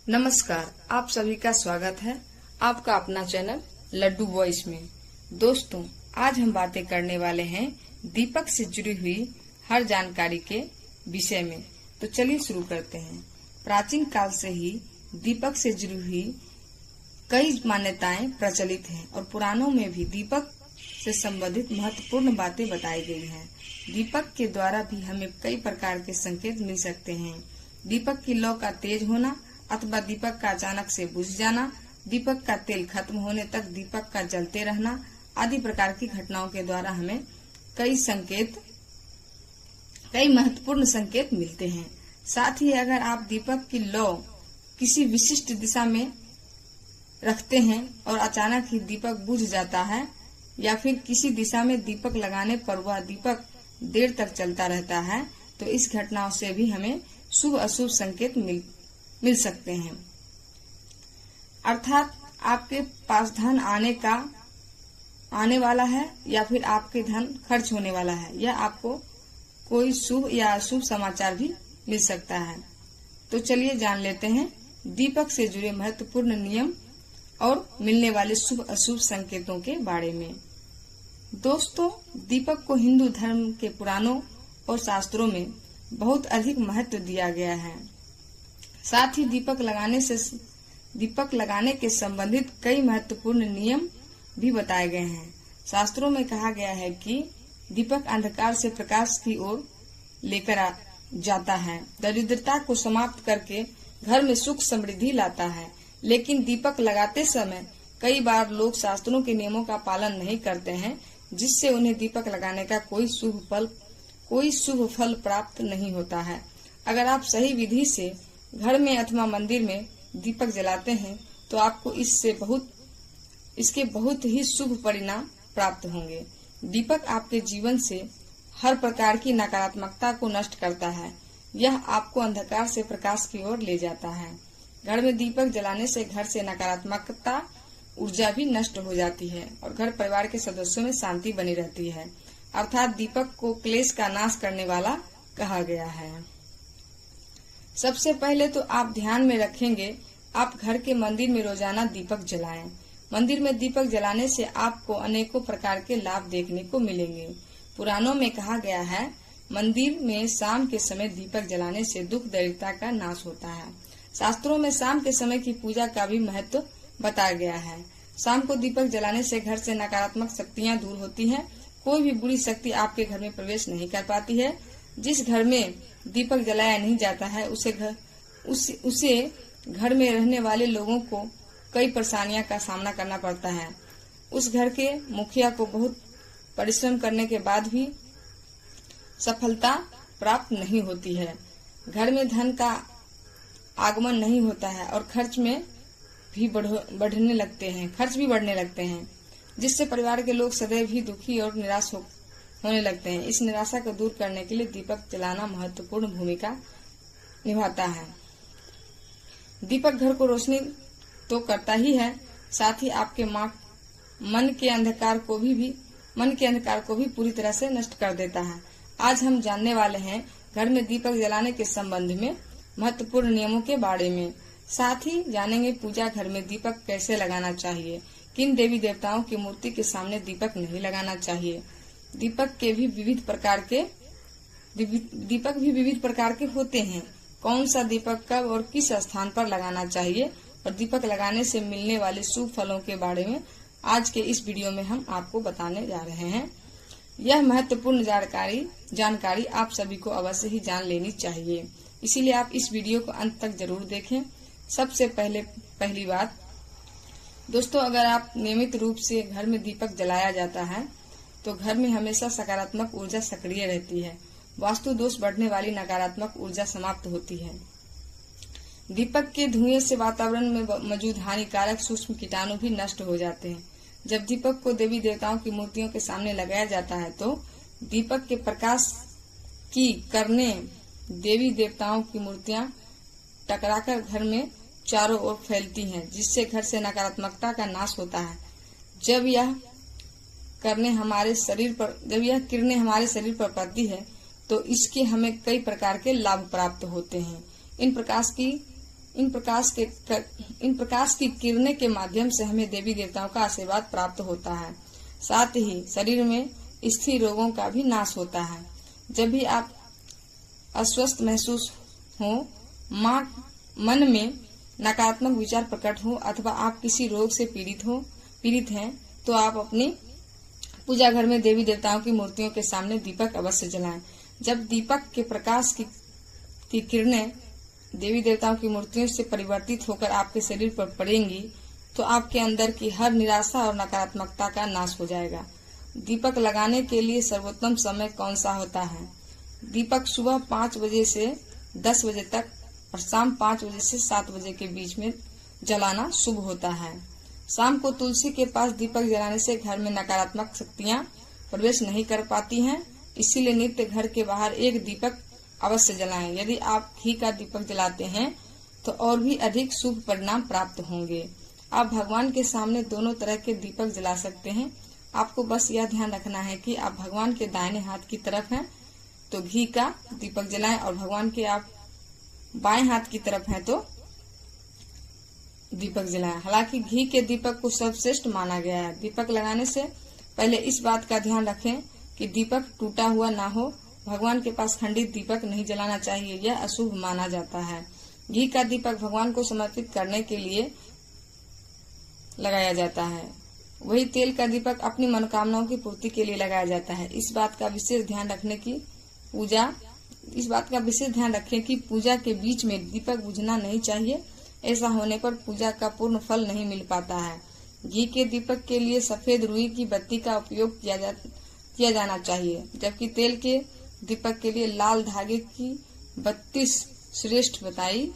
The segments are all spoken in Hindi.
नमस्कार, आप सभी का स्वागत है आपका अपना चैनल लड्डू वॉइस में। दोस्तों, आज हम बातें करने वाले हैं दीपक से जुड़ी हुई हर जानकारी के विषय में। तो चलिए शुरू करते हैं। प्राचीन काल से ही दीपक से जुड़ी हुई कई मान्यताएं प्रचलित हैं और पुराणों में भी दीपक से संबंधित महत्वपूर्ण बातें बताई गई हैं। दीपक के द्वारा भी हमें कई प्रकार के संकेत मिल सकते हैं। दीपक की लौ का तेज होना अथवा दीपक का अचानक से बुझ जाना, दीपक का तेल खत्म होने तक दीपक का जलते रहना आदि प्रकार की घटनाओं के द्वारा हमें कई महत्वपूर्ण संकेत मिलते हैं। साथ ही अगर आप दीपक की लौ किसी विशिष्ट दिशा में रखते हैं और अचानक ही दीपक बुझ जाता है या फिर किसी दिशा में दीपक लगाने पर वह दीपक देर तक चलता रहता है, तो इस घटनाओं से भी हमें शुभ अशुभ संकेत मिल सकते हैं। अर्थात आपके पास धन आने वाला है या फिर आपके धन खर्च होने वाला है, या आपको कोई शुभ या अशुभ समाचार भी मिल सकता है। तो चलिए जान लेते हैं दीपक से जुड़े महत्वपूर्ण नियम और मिलने वाले शुभ अशुभ संकेतों के बारे में। दोस्तों, दीपक को हिंदू धर्म के पुराणों और शास्त्रों में बहुत अधिक महत्व दिया गया है। साथ ही दीपक लगाने के संबंधित कई महत्वपूर्ण नियम भी बताए गए हैं। शास्त्रों में कहा गया है कि दीपक अंधकार से प्रकाश की ओर लेकर जाता है, दरिद्रता को समाप्त करके घर में सुख समृद्धि लाता है। लेकिन दीपक लगाते समय कई बार लोग शास्त्रों के नियमों का पालन नहीं करते हैं, जिससे उन्हें दीपक लगाने का कोई शुभ फल प्राप्त नहीं होता है। अगर आप सही विधि से घर में अथवा मंदिर में दीपक जलाते हैं तो आपको इसके बहुत ही शुभ परिणाम प्राप्त होंगे। दीपक आपके जीवन से हर प्रकार की नकारात्मकता को नष्ट करता है। यह आपको अंधकार से प्रकाश की ओर ले जाता है। घर में दीपक जलाने से घर से नकारात्मकता ऊर्जा भी नष्ट हो जाती है और घर परिवार के सदस्यों में शांति बनी रहती है। अर्थात दीपक को क्लेश का नाश करने वाला कहा गया है। सबसे पहले तो आप ध्यान में रखेंगे, आप घर के मंदिर में रोजाना दीपक जलाएं। मंदिर में दीपक जलाने से आपको अनेकों प्रकार के लाभ देखने को मिलेंगे। पुराणों में कहा गया है, मंदिर में शाम के समय दीपक जलाने से दुख दरिद्रता का नाश होता है। शास्त्रों में शाम के समय की पूजा का भी महत्व बताया गया है। शाम को दीपक जलाने से घर से नकारात्मक शक्तियाँ दूर होती हैं। कोई भी बुरी शक्ति आपके घर में प्रवेश नहीं कर पाती है। जिस घर में दीपक जलाया नहीं जाता है उसे घर में रहने वाले लोगों को कई परेशानियों का सामना करना पड़ता है। उस घर के मुखिया को बहुत परिश्रम करने के बाद भी सफलता प्राप्त नहीं होती है। घर में धन का आगमन नहीं होता है और खर्च भी बढ़ने लगते हैं, जिससे परिवार के लोग सदैव ही दुखी और निराश होने लगते हैं। इस निराशा को दूर करने के लिए दीपक जलाना महत्वपूर्ण भूमिका निभाता है। दीपक घर को रोशनी तो करता ही है, साथ ही आपके मन के अंधकार को भी पूरी तरह से नष्ट कर देता है। आज हम जानने वाले हैं घर में दीपक जलाने के संबंध में महत्वपूर्ण नियमों के बारे में। साथ ही जानेंगे पूजा घर में दीपक कैसे लगाना चाहिए, किन देवी देवताओं की मूर्ति के सामने दीपक नहीं लगाना चाहिए। दीपक भी विविध प्रकार के होते हैं। कौन सा दीपक कब और किस स्थान पर लगाना चाहिए और दीपक लगाने से मिलने वाले शुभ फलों के बारे में आज के इस वीडियो में हम आपको बताने जा रहे हैं। यह महत्वपूर्ण जानकारी आप सभी को अवश्य ही जान लेनी चाहिए, इसीलिए आप इस वीडियो को अंत तक जरूर देखें। सबसे पहली बात दोस्तों, अगर आप नियमित रूप से घर में दीपक जलाया जाता है तो घर में हमेशा सकारात्मक ऊर्जा सक्रिय रहती है। वास्तु दोष बढ़ने वाली नकारात्मक ऊर्जा समाप्त होती है। दीपक के धुएं से वातावरण में मौजूद हानिकारक सूक्ष्म कीटाणु भी नष्ट हो जाते हैं। जब दीपक को देवी देवताओं की मूर्तियों के सामने लगाया जाता है तो दीपक के प्रकाश की किरणें देवी देवताओं की मूर्तियां टकराकर घर में चारों ओर फैलती हैं, जिससे घर से नकारात्मकता का नाश होता है। जब यह किरणें हमारे शरीर पर पड़ती है तो इसके हमें कई प्रकार के लाभ प्राप्त होते हैं। इन प्रकाश की किरणें के माध्यम से हमें देवी देवताओं का आशीर्वाद प्राप्त होता है। साथ ही शरीर में स्थिर रोगों का भी नाश होता है। जब भी आप अस्वस्थ महसूस हो, मन में नकारात्मक विचार प्रकट हो अथवा आप किसी रोग से पीड़ित हैं, तो आप अपनी पूजा घर में देवी देवताओं की मूर्तियों के सामने दीपक अवश्य जलाएं। जब दीपक के प्रकाश की किरणें देवी देवताओं की मूर्तियों से परिवर्तित होकर आपके शरीर पर पड़ेंगी, तो आपके अंदर की हर निराशा और नकारात्मकता का नाश हो जाएगा। दीपक लगाने के लिए सर्वोत्तम समय कौन सा होता है? दीपक सुबह 5 बजे से 10 बजे तक और शाम 5 बजे से 7 बजे के बीच में जलाना शुभ होता है। शाम को तुलसी के पास दीपक जलाने से घर में नकारात्मक शक्तियां प्रवेश नहीं कर पाती हैं, इसीलिए नित्य घर के बाहर एक दीपक अवश्य जलाएं। यदि आप घी का दीपक जलाते हैं तो और भी अधिक शुभ परिणाम प्राप्त होंगे। आप भगवान के सामने दोनों तरह के दीपक जला सकते हैं। आपको बस यह ध्यान रखना है कि आप भगवान के दाहिने हाथ की तरफ हैं तो घी का दीपक जलाएं और भगवान के आप बाएं हाथ की तरफ हैं तो दीपक जलाएं। हालांकि घी के दीपक को सर्वश्रेष्ठ माना गया है। दीपक लगाने से पहले इस बात का ध्यान रखें कि दीपक टूटा हुआ ना हो। भगवान के पास खंडित दीपक नहीं जलाना चाहिए, यह अशुभ माना जाता है। घी का दीपक भगवान को समर्पित करने के लिए लगाया जाता है। वही तेल का दीपक अपनी मनोकामनाओं की पूर्ति के लिए लगाया जाता है। इस बात का विशेष ध्यान रखें कि पूजा के बीच में दीपक बुझना नहीं चाहिए। ऐसा होने पर पूजा का पूर्ण फल नहीं मिल पाता है। घी के दीपक के लिए सफेद रुई की बत्ती का उपयोग किया जाना चाहिए, जबकि तेल के दीपक के लिए लाल धागे की 32 श्रेष्ठ बताई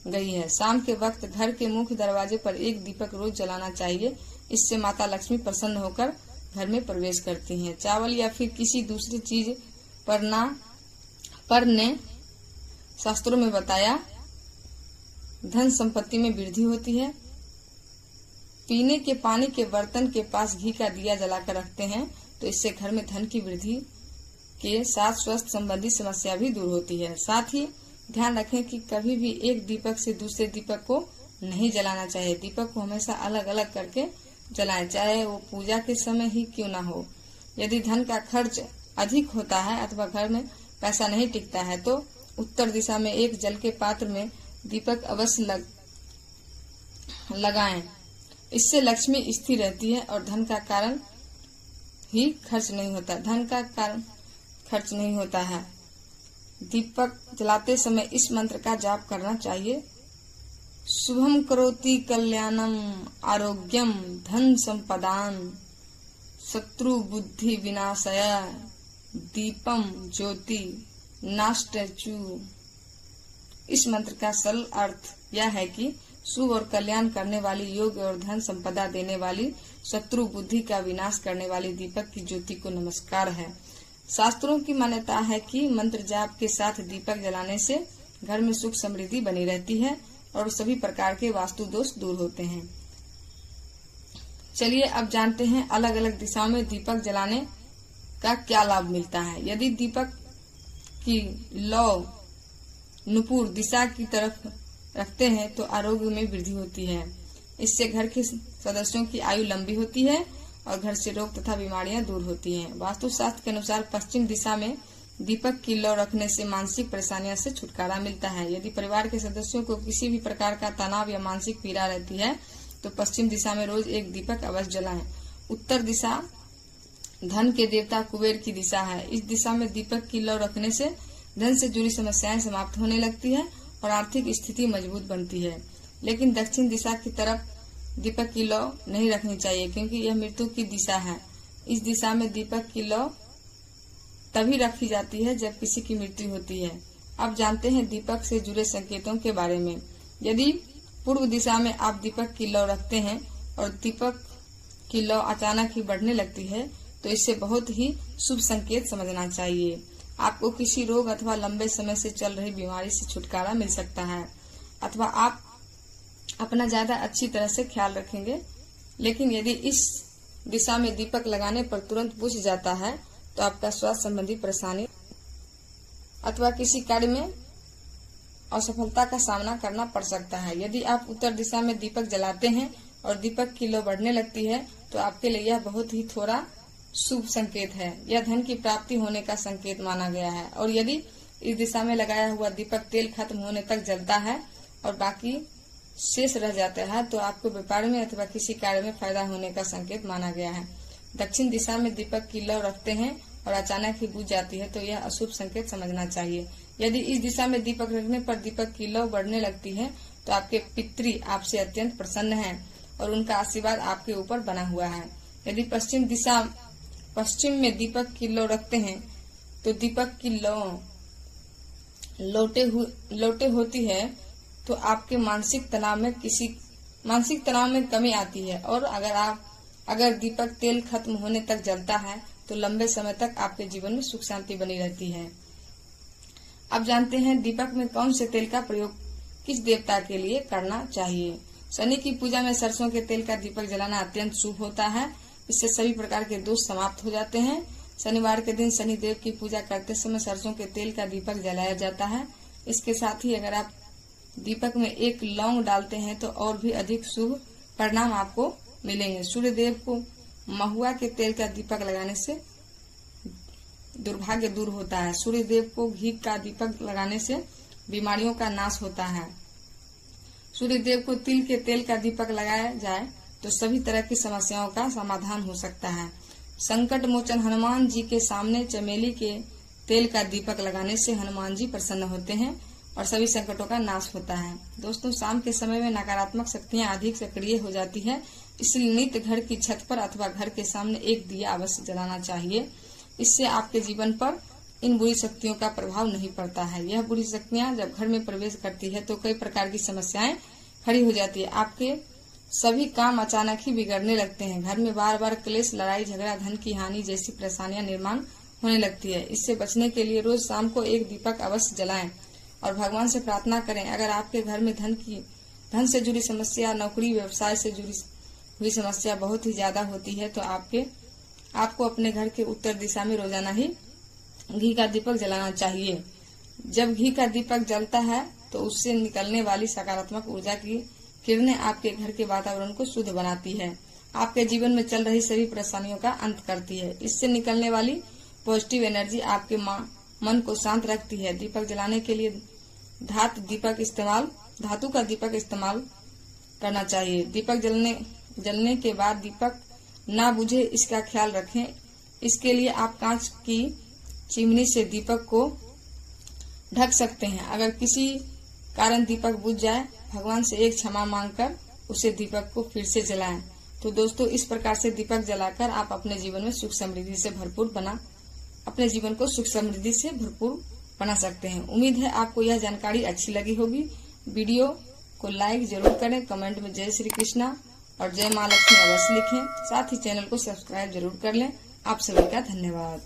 गई है। शाम के वक्त घर के मुख्य दरवाजे पर एक दीपक रोज जलाना चाहिए। इससे माता लक्ष्मी प्रसन्न होकर घर में प्रवेश करती हैं। चावल या फिर किसी दूसरी चीज पर ने शास्त्रों में बताया धन संपत्ति में वृद्धि होती है। पीने के पानी के बर्तन के पास घी का दिया जलाकर रखते हैं तो इससे घर में धन की वृद्धि के साथ स्वास्थ्य संबंधी समस्या भी दूर होती है। साथ ही ध्यान रखें कि कभी भी एक दीपक से दूसरे दीपक को नहीं जलाना चाहिए। दीपक को हमेशा अलग अलग करके जलाएं, चाहे वो पूजा के समय ही क्यों ना हो। यदि धन का खर्च अधिक होता है अथवा घर में पैसा नहीं टिकता है तो उत्तर दिशा में एक जल के पात्र में दीपक अवश्य लगाएं। इससे लक्ष्मी स्थिर रहती है और धन का कारण खर्च नहीं होता है। दीपक जलाते समय इस मंत्र का जाप करना चाहिए। शुभम करोति कल्याणम आरोग्यम धन संपदान शत्रु बुद्धि विनाशय दीपम ज्योति नाष्टचु। इस मंत्र का सरल अर्थ यह है कि शुभ और कल्याण करने वाली, योग और धन संपदा देने वाली, शत्रु बुद्धि का विनाश करने वाली दीपक की ज्योति को नमस्कार है। शास्त्रों की मान्यता है कि मंत्र जाप के साथ दीपक जलाने से घर में सुख समृद्धि बनी रहती है और सभी प्रकार के वास्तु दोष दूर होते हैं। चलिए अब जानते हैं अलग अलग दिशाओं में दीपक जलाने का क्या लाभ मिलता है। यदि दीपक की लौ नुपुर दिशा की तरफ रखते हैं तो आरोग्य में वृद्धि होती है। इससे घर के सदस्यों की आयु लंबी होती है और घर से रोग तथा बीमारियां दूर होती हैं। वास्तुशास्त्र के अनुसार पश्चिम दिशा में दीपक की लौ रखने से मानसिक परेशानियों से छुटकारा मिलता है। यदि परिवार के सदस्यों को किसी भी प्रकार का तनाव या मानसिक पीड़ा रहती है तो पश्चिम दिशा में रोज एक दीपक अवश्य जलाएं। उत्तर दिशा धन के देवता कुबेर की दिशा है। इस दिशा में दीपक की लौ रखने से धन से जुड़ी समस्याएं समाप्त होने लगती है और आर्थिक स्थिति मजबूत बनती है। लेकिन दक्षिण दिशा की तरफ दीपक की लौ नहीं रखनी चाहिए क्योंकि यह मृत्यु की दिशा है। इस दिशा में दीपक की लौ तभी रखी जाती है जब किसी की मृत्यु होती है। अब जानते हैं दीपक से जुड़े संकेतों के बारे में। यदि पूर्व दिशा में आप दीपक की लौ रखते हैं और दीपक की लौ अचानक ही बढ़ने लगती है तो इससे बहुत ही शुभ संकेत समझना चाहिए। आपको किसी रोग अथवा लंबे समय से चल रही बीमारी से छुटकारा मिल सकता है अथवा आप अपना ज्यादा अच्छी तरह से ख्याल रखेंगे। लेकिन यदि इस दिशा में दीपक लगाने पर तुरंत बुझ जाता है तो आपका स्वास्थ्य संबंधी परेशानी अथवा किसी कार्य में असफलता का सामना करना पड़ सकता है। यदि आप उत्तर दिशा में दीपक जलाते हैं और दीपक की लौ बढ़ने लगती है तो आपके लिए यह बहुत ही थोड़ा शुभ संकेत है। यह धन की प्राप्ति होने का संकेत माना गया है। और यदि इस दिशा में लगाया हुआ दीपक तेल खत्म होने तक जलता है और बाकी शेष रह जाता है तो आपको व्यापार में अथवा किसी कार्य में फायदा होने का संकेत माना गया है। दक्षिण दिशा में दीपक की लौ रखते हैं और अचानक ही बुझ जाती है तो यह अशुभ संकेत समझना चाहिए। यदि इस दिशा में दीपक रखने पर दीपक की लौ बढ़ने लगती है तो आपके पितृ आपसे अत्यंत प्रसन्न हैं और उनका आशीर्वाद आपके ऊपर बना हुआ है। यदि पश्चिम में दीपक की लौ रखते हैं तो दीपक की लौ लौटे होती है तो आपके मानसिक तनाव में कमी आती है। और अगर दीपक तेल खत्म होने तक जलता है तो लंबे समय तक आपके जीवन में सुख शांति बनी रहती है। अब जानते हैं दीपक में कौन से तेल का प्रयोग किस देवता के लिए करना चाहिए। शनि की पूजा में सरसों के तेल का दीपक जलाना अत्यंत शुभ होता है। इससे सभी प्रकार के दोष समाप्त हो जाते हैं। शनिवार के दिन शनि देव की पूजा करते समय सरसों के तेल का दीपक जलाया जाता है। इसके साथ ही अगर आप दीपक में एक लौंग डालते हैं तो और भी अधिक शुभ परिणाम आपको मिलेंगे। सूर्य देव को महुआ के तेल का दीपक लगाने से दुर्भाग्य दूर होता है। सूर्य देव को घी का दीपक लगाने से बीमारियों का नाश होता है। सूर्य देव को तिल के तेल का दीपक लगाया जाए तो सभी तरह की समस्याओं का समाधान हो सकता है। संकट मोचन हनुमान जी के सामने चमेली के तेल का दीपक लगाने से हनुमान जी प्रसन्न होते हैं और सभी संकटों का नाश होता है। दोस्तों, शाम के समय में नकारात्मक शक्तियां अधिक सक्रिय हो जाती है, इसलिए नित्य घर की छत पर अथवा घर के सामने एक दिया अवश्य जलाना चाहिए। इससे आपके जीवन पर इन बुरी शक्तियों का प्रभाव नहीं पड़ता है। यह बुरी शक्तियां जब घर में प्रवेश करती है तो कई प्रकार की समस्याएं खड़ी हो जाती है। आपके सभी काम अचानक ही बिगड़ने लगते हैं। घर में बार बार क्लेश, लड़ाई झगड़ा, धन की हानि जैसी परेशानियां निर्माण होने लगती है। इससे बचने के लिए रोज शाम को एक दीपक अवश्य जलाएं और भगवान से प्रार्थना करें। अगर आपके घर में धन से जुड़ी समस्या, नौकरी व्यवसाय से जुड़ी हुई समस्या बहुत ही ज्यादा होती है तो आपको अपने घर के उत्तर दिशा में रोजाना ही घी का दीपक जलाना चाहिए। जब घी का दीपक जलता है तो उससे निकलने वाली सकारात्मक ऊर्जा की किरणें आपके घर के वातावरण को शुद्ध बनाती है, आपके जीवन में चल रही सभी परेशानियों का अंत करती है। इससे निकलने वाली पॉजिटिव एनर्जी आपके मन को शांत रखती है। दीपक जलाने के लिए धातु का दीपक इस्तेमाल करना चाहिए। दीपक जलने के बाद दीपक ना बुझे इसका ख्याल रखें। इसके लिए आप कांच की चिमनी से दीपक को ढक सकते हैं। अगर किसी कारण दीपक बुझ जाए, भगवान से एक क्षमा मांगकर उसे दीपक को फिर से जलाएं। तो दोस्तों, इस प्रकार से दीपक जलाकर आप अपने जीवन में सुख समृद्धि से भरपूर बना सकते हैं। उम्मीद है आपको यह जानकारी अच्छी लगी होगी। वीडियो को लाइक जरूर करें, कमेंट में जय श्री कृष्णा और जय माँ लक्ष्मी अवश्य लिखें। साथ ही चैनल को सब्सक्राइब जरूर कर लें। आप सभी का धन्यवाद।